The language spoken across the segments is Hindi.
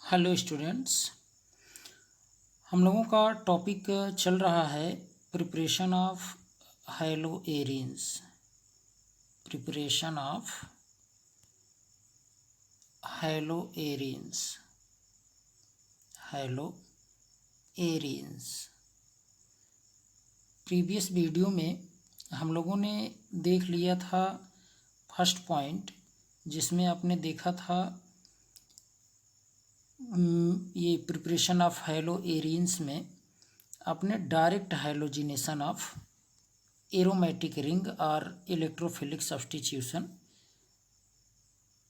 Hello students. हम लोगों का टॉपिक चल रहा है preparation of haloarenes. Preparation of haloarenes. Haloarenes previous video में हम लोगों ने देख लिया था फर्स्ट पॉइंट, जिसमें आपने देखा था ये प्रिपरेशन ऑफ हैलोएरिन्स में अपने direct halogenation of aromatic ring और इलेक्ट्रोफिलिक सब्स्टिट्यूशन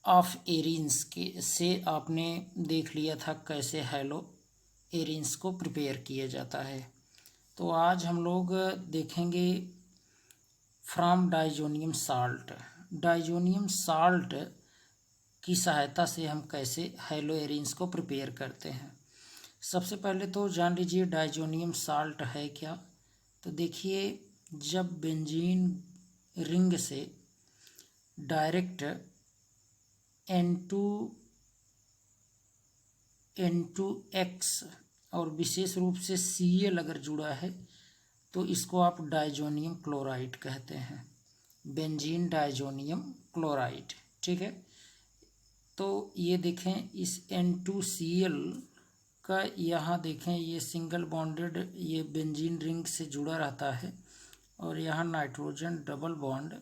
ऑफ एरिन्स के से आपने देख लिया था कैसे हैलोएरिन्स को प्रिपेयर किया जाता है। तो आज हम लोग देखेंगे from diazonium salt. Diazonium salt की सहायता से हम कैसे हैलोएरिन्स को प्रिपेयर करते हैं। सबसे पहले तो जान लीजिए डाइजोनियम साल्ट है क्या। तो देखिए, जब बेंजीन रिंग से डायरेक्ट N2X और विशेष रूप से Cl अगर जुड़ा है तो इसको आप डाइजोनियम क्लोराइड कहते हैं, बेंजीन डाइजोनियम क्लोराइड। ठीक है, तो ये देखें इस N2Cl का यहाँ देखें ये सिंगल बॉन्डेड ये बेंजीन रिंग से जुड़ा रहता है और यहाँ nitrogen double bond,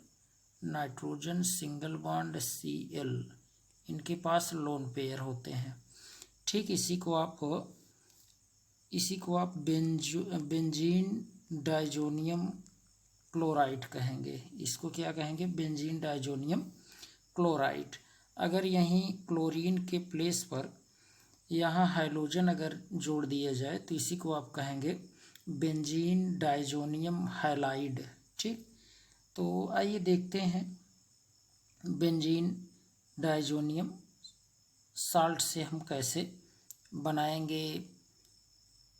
nitrogen single bond Cl, इनके पास लोन पेयर होते हैं। ठीक, इसी को आप बेंजीन डाइजोनियम क्लोराइड कहेंगे। इसको क्या कहेंगे? Benzene diazonium chloride. अगर यहीं क्लोरीन के प्लेस पर यहाँ हाइड्रोजन अगर जोड़ दिया जाए तो इसी को आप कहेंगे बेंजीन डाइजोनियम हैलाइड। ठीक, तो आइए देखते हैं बेंजीन डाइजोनियम साल्ट से हम कैसे बनाएंगे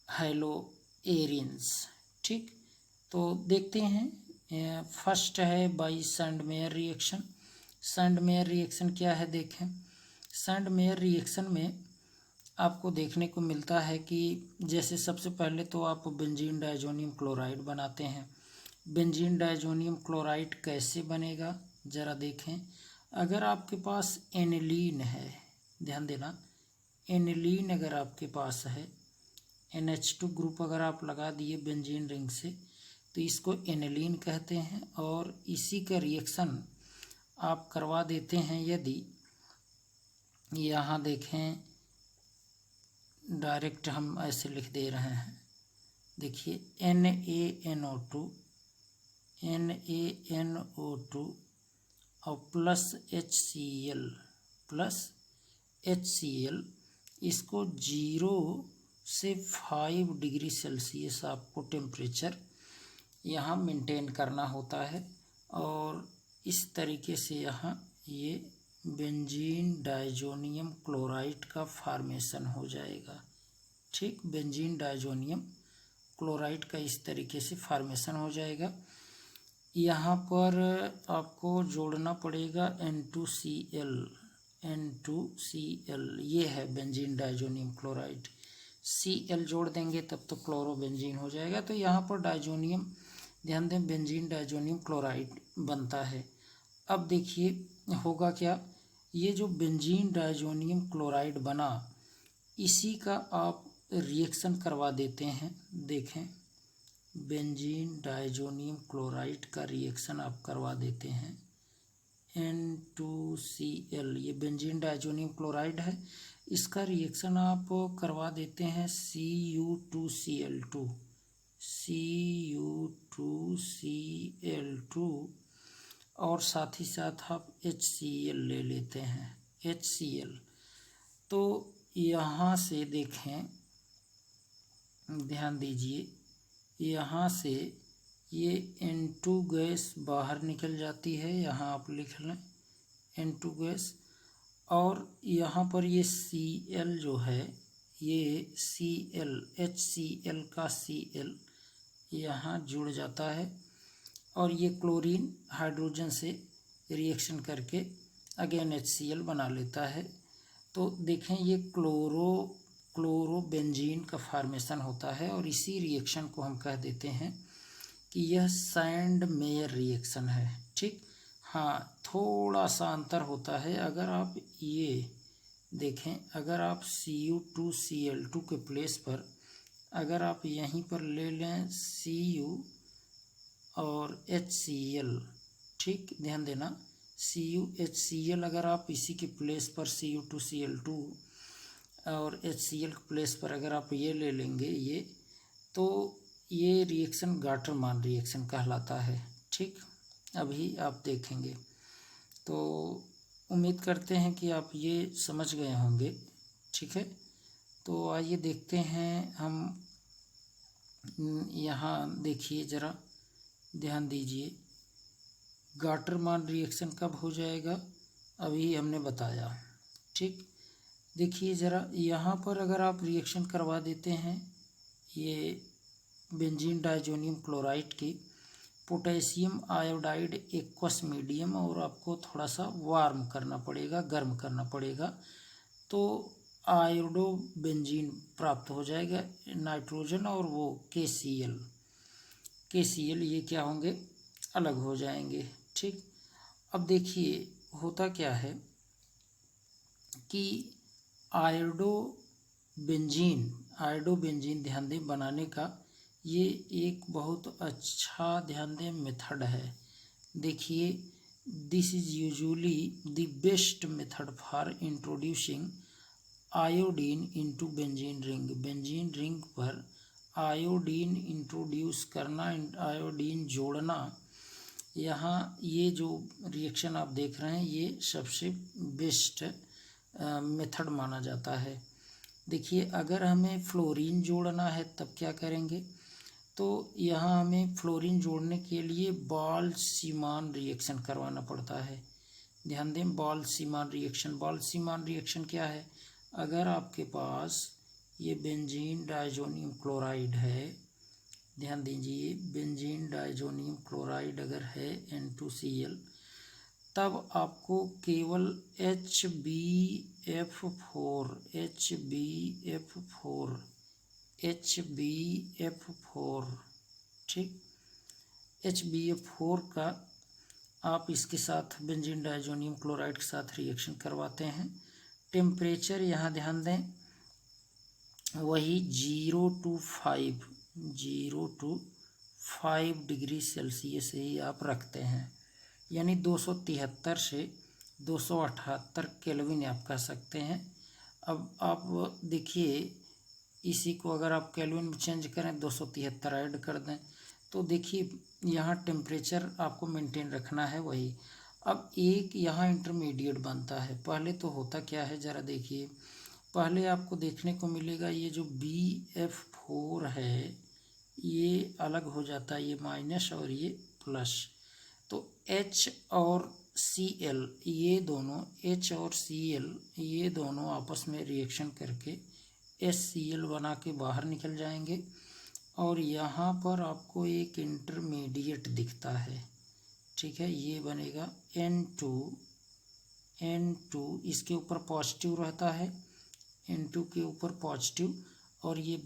हैलोएरिन्स। ठीक, तो देखते हैं। फर्स्ट है by Sandmeyer reaction. Sandmeyer reaction क्या है देखें। सैंडमेयर रिएक्शन में आपको देखने को मिलता है कि जैसे सबसे पहले तो आप बेंजीन डाइजोनियम क्लोराइड बनाते हैं। बेंजीन डाइजोनियम क्लोराइड कैसे बनेगा ज़रा देखें। अगर आपके पास एनिलीन है, ध्यान देना, एनिलीन अगर आपके पास है, NH2 ग्रुप अगर आप लगा दिए बेंजीन रिंग से तो इसको एनिलीन कहते हैं। और इसी का रिएक्शन आप करवा देते हैं यदि यहाँ देखें, डायरेक्ट हम ऐसे लिख दे रहे हैं, देखिए NaNO2 और प्लस HCl, इसको 0 से 5 डिग्री सेल्सियस आपको टेम्परेचर यहाँ मेंटेन करना होता है। और इस तरीके से यहाँ ये बेंजीन डाइजोनियम क्लोराइड का फॉर्मेशन हो जाएगा। ठीक, बेंजीन डाइजोनियम क्लोराइड का इस तरीके से फॉर्मेशन हो जाएगा। यहाँ पर आपको जोड़ना पड़ेगा N2Cl, ये है बेंजीन डाइजोनियम क्लोराइड। Cl जोड़ देंगे तब तो क्लोरोबेंजीन हो जाएगा। तो यहाँ पर डाइजोनियम, ध्यान दें, बेंजीन डाइजोनियम क्लोराइड बनता है। अब देखिए होगा क्या, ये जो बेंजीन डाइजोनियम क्लोराइड बना इसी का आप रिएक्शन करवा देते हैं। देखें, बेंजीन डाइजोनियम क्लोराइड का रिएक्शन आप करवा देते हैं N2Cl, ये बेंजीन डाइजोनियम क्लोराइड है, इसका रिएक्शन आप करवा देते हैं Cu2Cl2 और साथ ही साथ आप HCl ले लेते हैं, HCl। तो यहाँ से देखें, ध्यान दीजिए, यहाँ से ये N2 गैस बाहर निकल जाती है, यहाँ आप लिख लें N2 गैस। और यहाँ पर ये Cl जो है, ये Cl, HCl का Cl यहाँ जुड़ जाता है और ये क्लोरीन हाइड्रोजन से रिएक्शन करके अगेन HCl बना लेता है। तो देखें ये क्लोरोबेंजीन का फॉर्मेशन होता है और इसी रिएक्शन को हम कह देते हैं कि यह सैंड मेयर रिएक्शन है। ठीक, हाँ थोड़ा सा अंतर होता है। अगर आप ये देखें, अगर आप Cu2Cl2 के प्लेस पर अगर आप यहीं पर ले लें Cu और HCl, ठीक ध्यान देना, CuHCl अगर आप इसी के प्लेस पर Cu2Cl2 और HCl के प्लेस पर अगर आप ये ले लेंगे ये, तो ये रिएक्शन गाटरमान रिएक्शन कहलाता है। ठीक, अभी आप देखेंगे। तो उम्मीद करते हैं कि आप ये समझ गए होंगे। ठीक है, तो आइए देखते हैं हम यहाँ, देखिए ज़रा ध्यान दीजिए, गाटरमान रिएक्शन कब हो जाएगा अभी हमने बताया। ठीक, देखिए ज़रा यहाँ पर अगर आप रिएक्शन करवा देते हैं ये बेंजीन डाइजोनियम क्लोराइड की पोटेशियम आयोडाइड एक्वस मीडियम, और आपको थोड़ा सा वार्म करना पड़ेगा, गर्म करना पड़ेगा, तो आयोडो बेंजीन प्राप्त हो जाएगा, नाइट्रोजन और वो KCl ये क्या होंगे, अलग हो जाएंगे। ठीक, अब देखिए होता क्या है कि आयोडो बेंजीन ध्यान दें बनाने का ये एक बहुत अच्छा, ध्यान दें, मेथड है। देखिए, this is usually the best method for introducing iodine into benzene ring पर आयोडीन इंट्रोड्यूस करना, आयोडीन जोड़ना। यहाँ ये जो रिएक्शन आप देख रहे हैं ये सबसे बेस्ट मेथड माना जाता है। देखिए, अगर हमें फ्लोरीन जोड़ना है तब क्या करेंगे, तो यहाँ हमें फ्लोरीन जोड़ने के लिए बाल्सीमान रिएक्शन करवाना पड़ता है। ध्यान दें, बाल्सीमान रिएक्शन क्या है, अगर आपके पास ये बेंजीन डाइजोनियम क्लोराइड है, ध्यान दीजिए बेंजीन डाइजोनियम क्लोराइड अगर है N2Cl, तब आपको केवल HbF4 ठीक, HbF4 का आप इसके साथ बेंजीन डाइजोनियम क्लोराइड के साथ रिएक्शन करवाते हैं। टेम्परेचर यहाँ ध्यान दें वही 0 to 5 डिग्री सेल्सियस ही आप रखते हैं, यानी 273 से 278 केल्विन आप कह सकते हैं। अब आप देखिए, इसी को अगर आप केल्विन में चेंज करें 273 ऐड कर दें, तो देखिए यहाँ टेम्परेचर आपको मेंटेन रखना है वही। अब एक यहाँ इंटरमीडिएट बनता है। पहले तो होता क्या है ज़रा देखिए, पहले आपको देखने को मिलेगा ये जो BF4 है ये अलग हो जाता है, ये माइनस और ये प्लस, तो H और Cl ये दोनों, H और Cl ये दोनों आपस में रिएक्शन करके HCl बना के बाहर निकल जाएंगे, और यहाँ पर आपको एक इंटरमीडिएट दिखता है। ठीक है, ये बनेगा N2, इसके ऊपर पॉजिटिव रहता है, N2 के ऊपर पॉजिटिव, और ये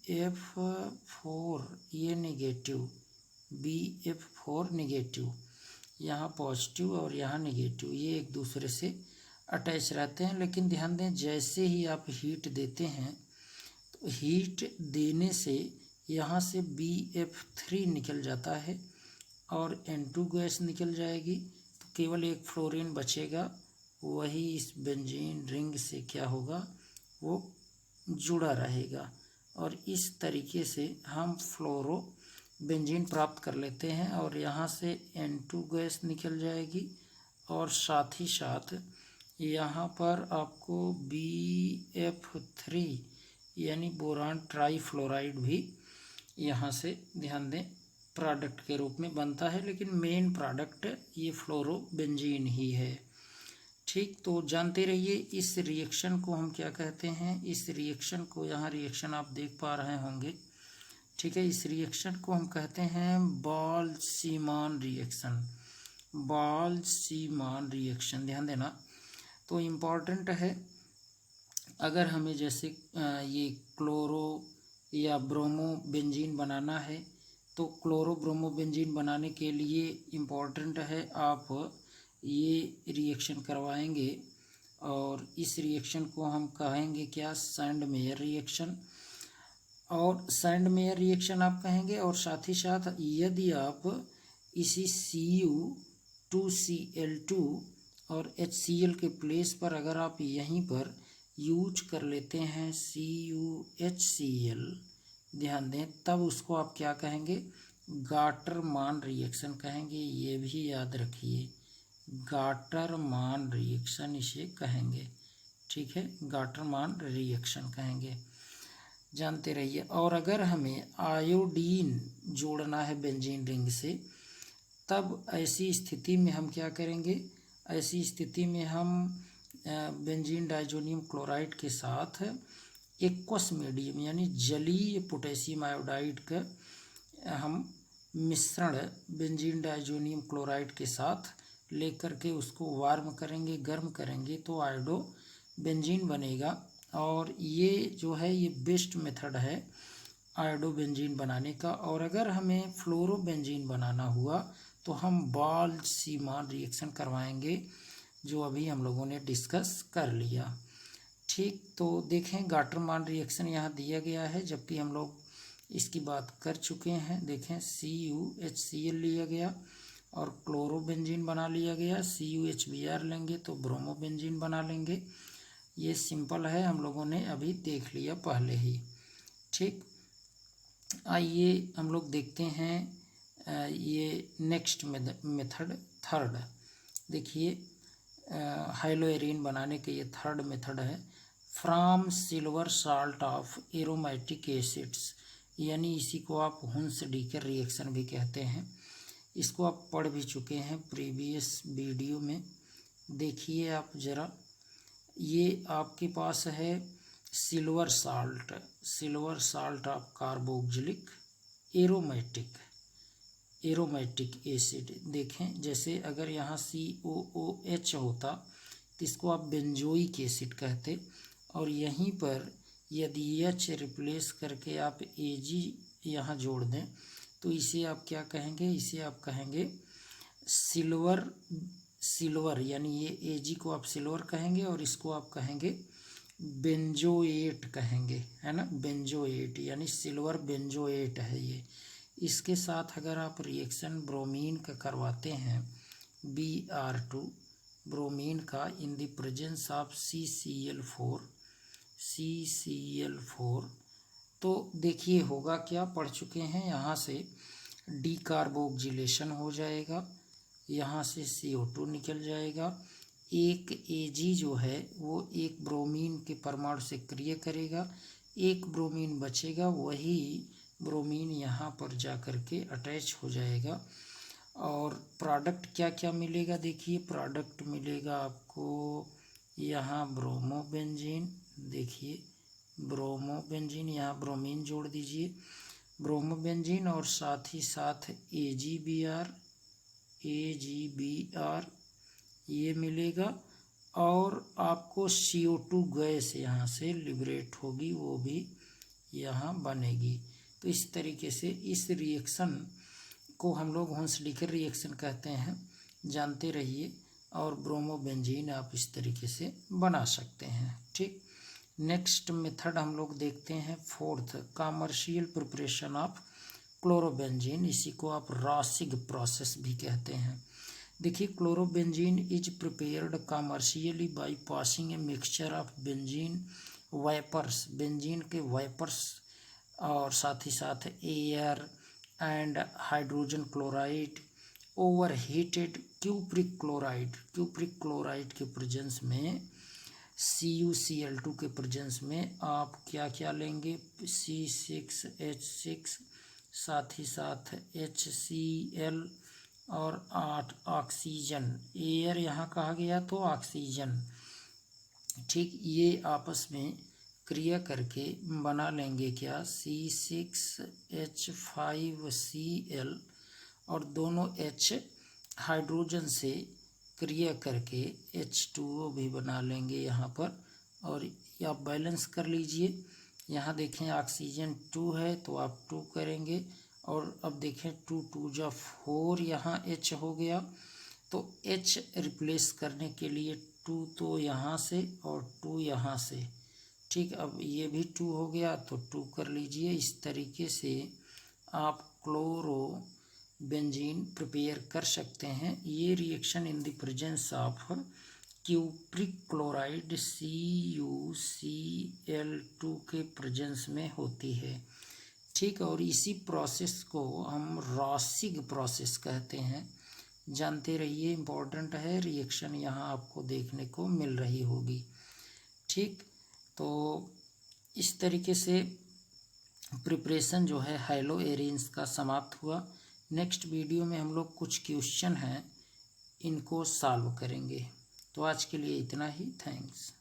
BF4 ये नेगेटिव, BF4 नेगेटिव, यहाँ पॉजिटिव और यहाँ नेगेटिव, ये एक दूसरे से अटैच रहते हैं। लेकिन ध्यान दें, जैसे ही आप हीट देते हैं तो हीट देने से यहाँ से BF3 निकल जाता है और N2 गैस निकल जाएगी, तो केवल एक फ्लोरीन बचेगा, वही इस बेंजीन रिंग से क्या होगा, वो जुड़ा रहेगा, और इस तरीके से हम फ्लोरो बेंजीन प्राप्त कर लेते हैं। और यहाँ से N2 गैस निकल जाएगी, और साथ ही साथ यहाँ पर आपको BF3 यानी बोरान ट्राईफ्लोराइड भी यहाँ से ध्यान दें प्रोडक्ट के रूप में बनता है, लेकिन मेन प्रोडक्ट ये फ्लोरोबेंजीन ही है। ठीक, तो जानते रहिए इस रिएक्शन को हम क्या कहते हैं, इस रिएक्शन को, यहाँ रिएक्शन आप देख पा रहे होंगे। ठीक है, इस रिएक्शन को हम कहते हैं बाल्सीमान रिएक्शन, ध्यान देना। तो इम्पॉर्टेंट है, अगर हमें जैसे ये क्लोरो या ब्रोमो बेंजीन बनाना है तो क्लोरो ब्रोमो बेंजीन बनाने के लिए इम्पॉर्टेंट है आप ये रिएक्शन करवाएंगे, और इस रिएक्शन को हम कहेंगे क्या, सैंड मेयर रिएक्शन। और सैंड मेयर रिएक्शन आप कहेंगे, और साथ ही साथ यदि आप इसी Cu2Cl2 और HCl के प्लेस पर अगर आप यहीं पर यूज कर लेते हैं CuHCl, ध्यान दें, तब उसको आप क्या कहेंगे, गाटरमान रिएक्शन कहेंगे। ये भी याद रखिए, गाटरमान रिएक्शन इसे कहेंगे, ठीक है, गाटरमान रिएक्शन कहेंगे, जानते रहिए। और अगर हमें आयोडीन जोड़ना है बेंजीन रिंग से, तब ऐसी स्थिति में हम क्या करेंगे, ऐसी स्थिति में हम बेंजीन डाइजोनियम क्लोराइड के साथ एक्वस मीडियम यानी जलीय पोटेशियम आयोडाइड का हम मिश्रण बेंजीन डाइजोनियम क्लोराइड के साथ लेकर के उसको वार्म करेंगे, गर्म करेंगे, तो आयोडो बेंजीन बनेगा। और ये जो है ये बेस्ट मेथड है आयोडो बेंजीन बनाने का। और अगर हमें फ्लोरो बेंजीन बनाना हुआ तो हम बाल्ड-सीमान रिएक्शन करवाएंगे, जो अभी हम लोगों ने डिस्कस कर लिया, ठीक। तो देखें गाटरमान रिएक्शन यहाँ दिया गया है, जबकि हम लोग इसकी बात कर चुके हैं। देखें CuHCl लिया गया और क्लोरोबेंजीन बना लिया गया, CuHBr लेंगे तो ब्रोमोबेंजीन बना लेंगे। ये सिंपल है, हम लोगों ने अभी देख लिया पहले ही, ठीक। आइए हम लोग देखते हैं ये नेक्स्ट मेथड थर्ड। देखिए हाइलोएरिन बनाने के ये थर्ड मेथड है, from silver salt of aromatic acids, यानी इसी को आप हुंस-डीकर रिएक्शन भी कहते हैं। इसको आप पढ़ भी चुके हैं प्रीवियस वीडियो में। देखिए आप ज़रा, ये आपके पास है silver salt of carboxylic aromatic acid. देखें जैसे अगर यहाँ COOH होता तो इसको आप बेंजोइक एसिड कहते, और यहीं पर यदि H रिप्लेस करके आप Ag यहाँ जोड़ दें तो इसे आप क्या कहेंगे, इसे आप कहेंगे सिल्वर, यानी ये Ag को आप सिल्वर कहेंगे और इसको आप कहेंगे बेंजोएट कहेंगे, है ना, बेंजोएट यानी सिल्वर बेंजोएट है ये। इसके साथ अगर आप रिएक्शन ब्रोमीन का करवाते हैं Br2 ब्रोमीन का in the presence of CCl4, तो देखिए होगा क्या, पढ़ चुके हैं, यहाँ से डीकार्बोक्जिलेशन हो जाएगा, यहाँ से CO2 निकल जाएगा, एक Ag जो है वो एक ब्रोमीन के परमाणु से क्रिया करेगा, एक ब्रोमीन बचेगा, वही ब्रोमीन यहाँ पर जा कर के अटैच हो जाएगा। और प्रोडक्ट क्या क्या मिलेगा, देखिए प्रोडक्ट मिलेगा आपको यहाँ ब्रोमोबेंजीन, देखिए ब्रोमोबेंजीन, यहाँ ब्रोमीन जोड़ दीजिए, ब्रोमोबेंजीन, और साथ ही साथ AgBr ये मिलेगा, और आपको CO2 गैस यहाँ से लिबरेट होगी, वो भी यहाँ बनेगी। तो इस तरीके से इस रिएक्शन को हम लोग हुंस-डीकर रिएक्शन कहते हैं, जानते रहिए। और ब्रोमोबेंजीन आप इस तरीके से बना सकते हैं, ठीक। नेक्स्ट मेथड हम लोग देखते हैं fourth, commercial preparation of chlorobenzene, इसी को आप रॉसिग प्रोसेस भी कहते हैं। देखिए chlorobenzene is prepared commercially by passing a mixture of benzene vapours, benzene के वेपर्स, और साथ ही साथ air and hydrogen chloride over heated cupric chloride के प्रेजेंस में, CuCl2 के प्रेजेंस में आप क्या क्या लेंगे, C6H6, साथ ही साथ HCl और 8 ऑक्सीजन, एयर यहाँ कहा गया तो ऑक्सीजन, ठीक। ये आपस में क्रिया करके बना लेंगे क्या, C6H5Cl, और दोनों H हाइड्रोजन से क्रिया करके H2O भी बना लेंगे यहाँ पर, और आप बैलेंस कर लीजिए। यहाँ देखें ऑक्सीजन 2 है तो आप 2 करेंगे, और अब देखें 2 2 जा 4, यहाँ H हो गया, तो H रिप्लेस करने के लिए 2 तो यहाँ से और 2 यहाँ से, ठीक। अब ये भी 2 हो गया तो 2 कर लीजिए। इस तरीके से आप क्लोरो बेंजीन प्रिपेयर कर सकते हैं। ये reaction in the presence of cupric chloride CuCl2 के प्रेजेंस में होती है, ठीक। और इसी प्रोसेस को हम रॉसिग प्रोसेस कहते हैं, जानते रहिए, इम्पोर्टेंट है। रिएक्शन यहाँ आपको देखने को मिल रही होगी, ठीक। तो इस तरीके से प्रिपरेशन जो है हैलो एरेंस का समाप्त हुआ। नेक्स्ट वीडियो में हम लोग कुछ क्वेश्चन हैं, इनको सॉल्व करेंगे। तो आज के लिए इतना ही, थैंक्स।